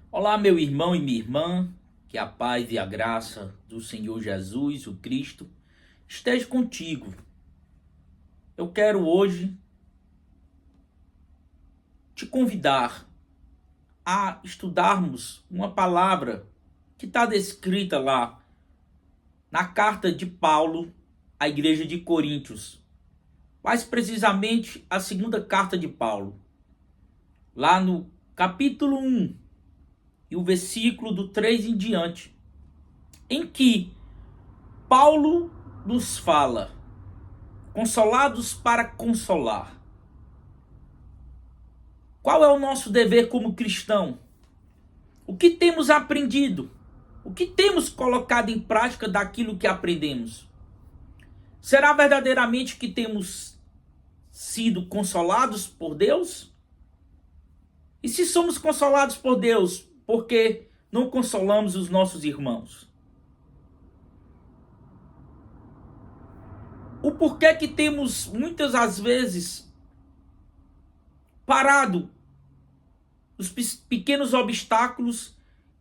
Olá, meu irmão e minha irmã, que a paz e a graça do Senhor Jesus, o Cristo, esteja contigo. Eu quero hoje te convidar a estudarmos uma palavra que está descrita lá na carta de Paulo à igreja de Coríntios, mais precisamente a segunda carta de Paulo, lá no capítulo 1 e o versículo do 3 em diante, em que Paulo nos fala: consolados para consolar. Qual é o nosso dever como cristão? O que temos aprendido? O que temos colocado em prática daquilo que aprendemos? Será verdadeiramente que temos sido consolados por Deus? E se somos consolados por Deus, por que não consolamos os nossos irmãos? O porquê que temos muitas às vezes parado os pequenos obstáculos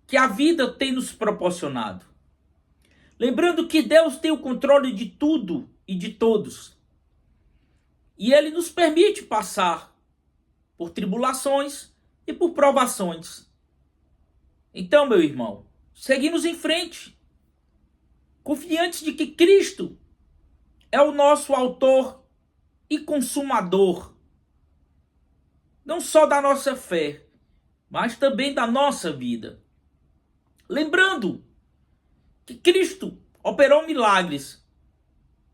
que a vida tem nos proporcionado. Lembrando que Deus tem o controle de tudo e de todos. E Ele nos permite passar por tribulações e por provações. Então, meu irmão, seguimos em frente, confiantes de que Cristo é o nosso autor e consumador, não só da nossa fé, mas também da nossa vida. Lembrando que Cristo operou milagres,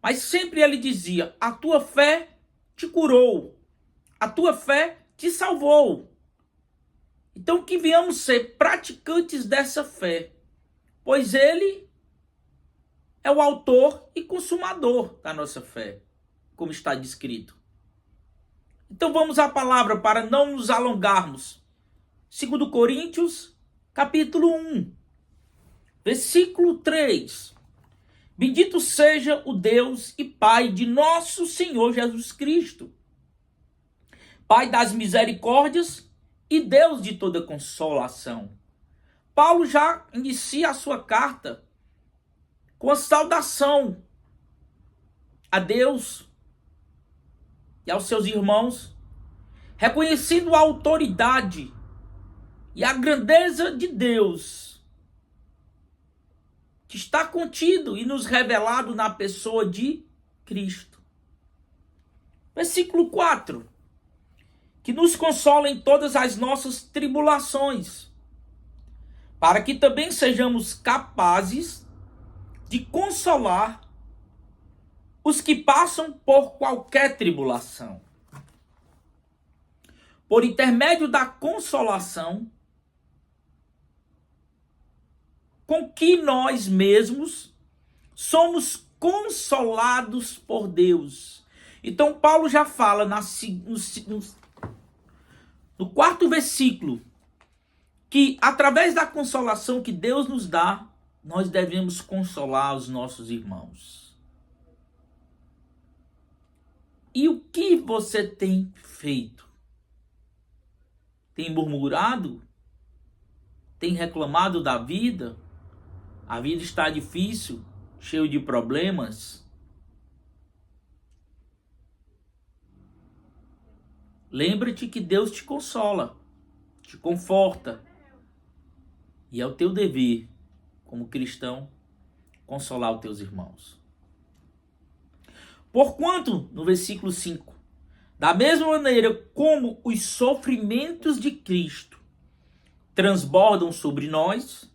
mas sempre ele dizia: a tua fé te curou, a tua fé te salvou. Então que venhamos ser praticantes dessa fé, pois ele é o autor e consumador da nossa fé, como está descrito. Então vamos à palavra para não nos alongarmos. 2 Coríntios, capítulo 1, versículo 3. Bendito seja o Deus e Pai de nosso Senhor Jesus Cristo, Pai das misericórdias e Deus de toda consolação. Paulo já inicia a sua carta com a saudação a Deus e aos seus irmãos, reconhecendo a autoridade e a grandeza de Deus, que está contido e nos revelado na pessoa de Cristo. Versículo 4. Que nos consola em todas as nossas tribulações, para que também sejamos capazes de consolar os que passam por qualquer tribulação. Por intermédio da consolação com que nós mesmos somos consolados por Deus. Então Paulo já fala no quarto versículo que através da consolação que Deus nos dá, nós devemos consolar os nossos irmãos. E o que você tem feito? Tem murmurado? Tem reclamado da vida? A vida está difícil, cheio de problemas. Lembra-te que Deus te consola, te conforta. E é o teu dever, como cristão, consolar os teus irmãos. Porquanto, no versículo 5, da mesma maneira como os sofrimentos de Cristo transbordam sobre nós,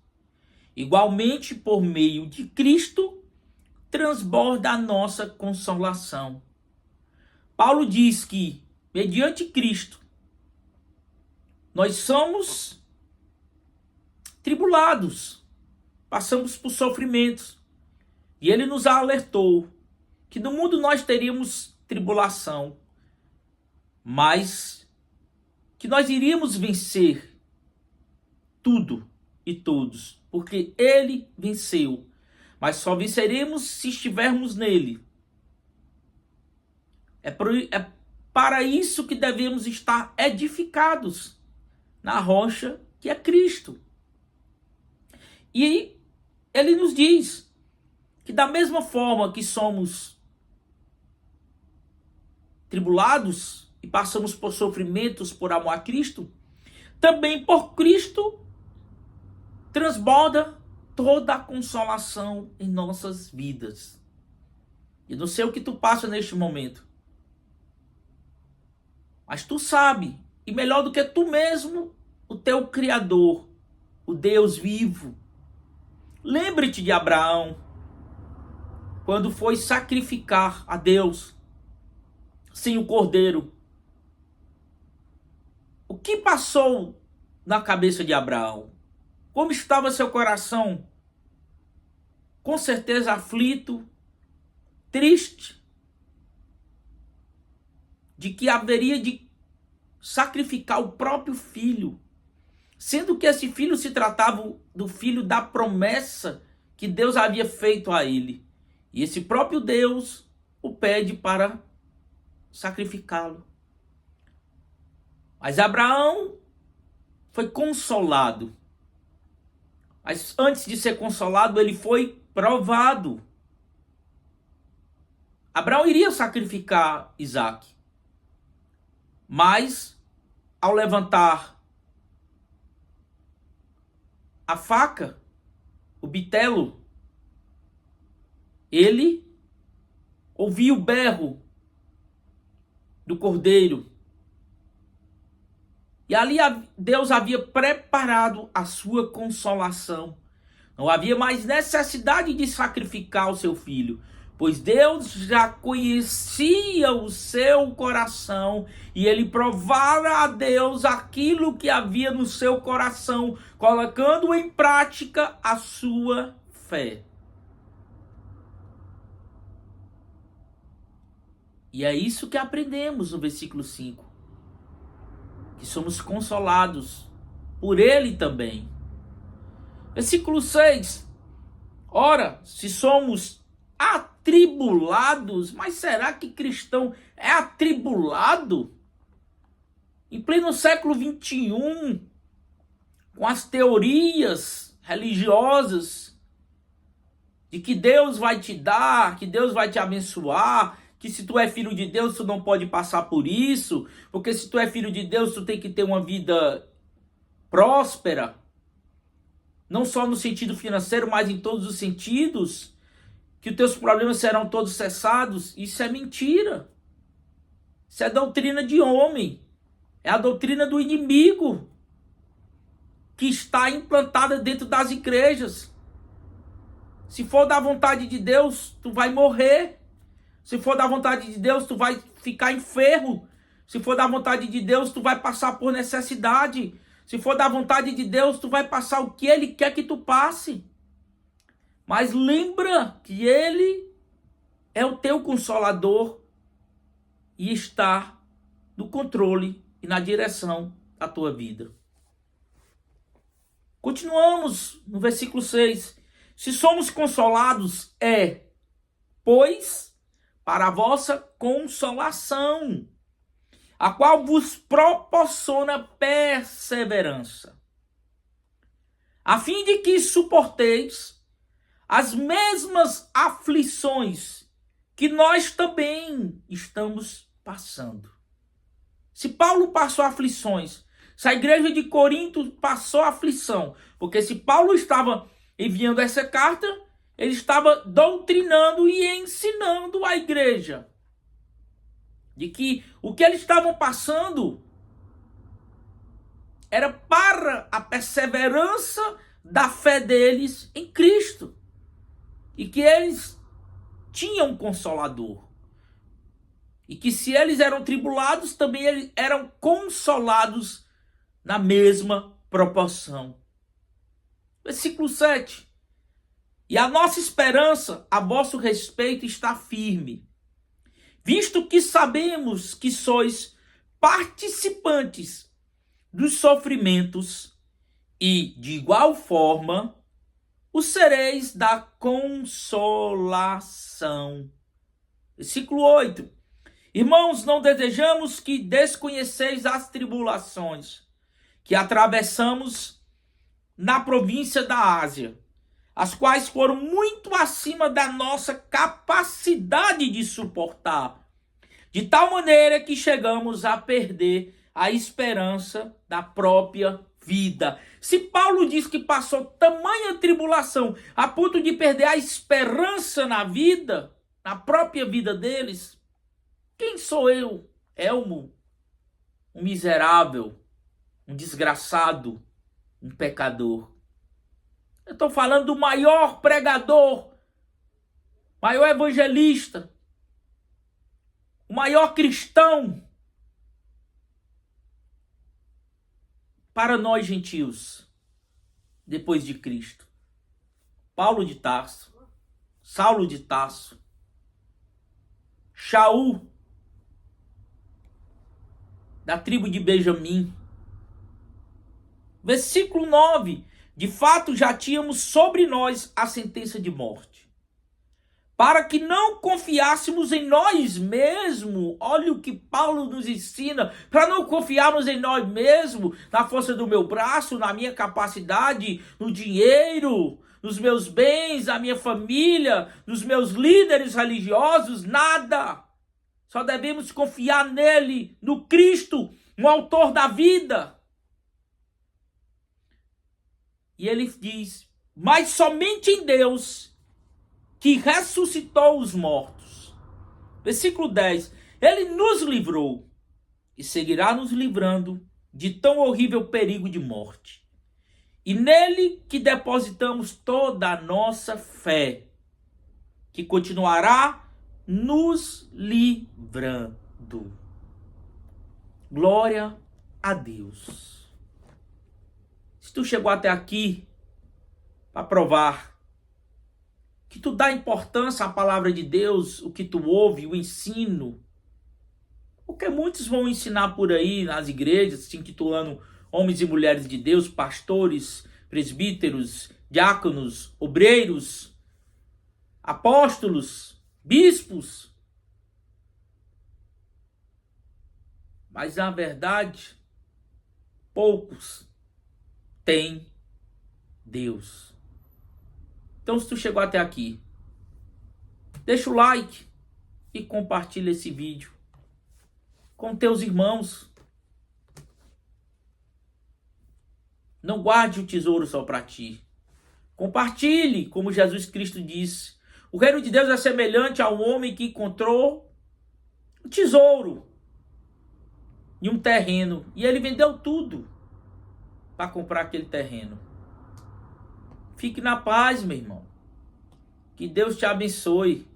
igualmente por meio de Cristo transborda a nossa consolação. Paulo diz que, mediante Cristo, nós somos tribulados, passamos por sofrimentos. E ele nos alertou que no mundo nós teríamos tribulação, mas que nós iríamos vencer tudo e todos, porque ele venceu. Mas só venceremos se estivermos nele. É para isso que devemos estar edificados na rocha que é Cristo. E ele nos diz que da mesma forma que somos tribulados e passamos por sofrimentos por amor a Cristo, também por Cristo transborda toda a consolação em nossas vidas. Eu não sei o que tu passa neste momento, mas tu sabe, e melhor do que tu mesmo, o teu Criador, o Deus vivo. Lembre-te de Abraão, quando foi sacrificar a Deus sem o cordeiro. O que passou na cabeça de Abraão? Como estava seu coração? Com certeza aflito, triste, de que haveria de sacrificar o próprio filho, sendo que esse filho se tratava do filho da promessa que Deus havia feito a ele. E esse próprio Deus o pede para sacrificá-lo. Mas Abraão foi consolado. Mas antes de ser consolado, ele foi provado. Abraão iria sacrificar Isaque. Mas, ao levantar a faca, o bitelo, ele ouviu o berro do cordeiro. E ali Deus havia preparado a sua consolação. Não havia mais necessidade de sacrificar o seu filho, pois Deus já conhecia o seu coração e ele provara a Deus aquilo que havia no seu coração, colocando em prática a sua fé. E é isso que aprendemos no versículo 5. Que somos consolados por ele também. Versículo 6. Ora, se somos atribulados, mas será que cristão é atribulado? Em pleno século 21, com as teorias religiosas de que Deus vai te dar, que Deus vai te abençoar, que se tu é filho de Deus, tu não pode passar por isso, porque se tu é filho de Deus, tu tem que ter uma vida próspera, não só no sentido financeiro, mas em todos os sentidos, que os teus problemas serão todos cessados. Isso é mentira. Isso é doutrina de homem, é a doutrina do inimigo, que está implantada dentro das igrejas. Se for da vontade de Deus, tu vai morrer. Se for da vontade de Deus, tu vai ficar enfermo. Se for da vontade de Deus, tu vai passar por necessidade. Se for da vontade de Deus, tu vai passar o que Ele quer que tu passe. Mas lembra que Ele é o teu consolador e está no controle e na direção da tua vida. Continuamos no versículo 6. Se somos consolados, pois, para a vossa consolação, a qual vos proporciona perseverança, a fim de que suporteis as mesmas aflições que nós também estamos passando. Se Paulo passou aflições, se a igreja de Corinto passou aflição, porque se Paulo estava enviando essa carta, ele estava doutrinando e ensinando a igreja de que o que eles estavam passando era para a perseverança da fé deles em Cristo. E que eles tinham um consolador. E que se eles eram tribulados, também eles eram consolados na mesma proporção. Versículo 7. E a nossa esperança a vosso respeito está firme, visto que sabemos que sois participantes dos sofrimentos e, de igual forma, o sereis da consolação. Versículo 8. Irmãos, não desejamos que desconheceis as tribulações que atravessamos na província da Ásia, as quais foram muito acima da nossa capacidade de suportar, de tal maneira que chegamos a perder a esperança da própria vida. Se Paulo diz que passou tamanha tribulação a ponto de perder a esperança na vida, na própria vida deles, quem sou eu, Elmo, um miserável, um desgraçado, um pecador? Eu estou falando do maior pregador, maior evangelista, o maior cristão para nós gentios, depois de Cristo. Paulo de Tarso, Saulo de Tarso, Shaul, da tribo de Benjamim. Versículo 9. De fato, já tínhamos sobre nós a sentença de morte, para que não confiássemos em nós mesmos. Olha o que Paulo nos ensina, para não confiarmos em nós mesmos, na força do meu braço, na minha capacidade, no dinheiro, nos meus bens, na minha família, nos meus líderes religiosos, nada. Só devemos confiar nele, no Cristo, no autor da vida. E ele diz, mas somente em Deus, que ressuscitou os mortos. Versículo 10. Ele nos livrou e seguirá nos livrando de tão horrível perigo de morte. E nele que depositamos toda a nossa fé, que continuará nos livrando. Glória a Deus. Se tu chegou até aqui para provar que tu dá importância à palavra de Deus, o que tu ouve, o ensino, porque muitos vão ensinar por aí nas igrejas, se intitulando homens e mulheres de Deus, pastores, presbíteros, diáconos, obreiros, apóstolos, bispos. Mas na verdade, poucos têm Deus. Então, se tu chegou até aqui, deixa o like e compartilha esse vídeo com teus irmãos. Não guarde o tesouro só para ti. Compartilhe, como Jesus Cristo disse. O reino de Deus é semelhante a um homem que encontrou um tesouro em um terreno. E ele vendeu tudo para comprar aquele terreno. Fique na paz, meu irmão. Que Deus te abençoe.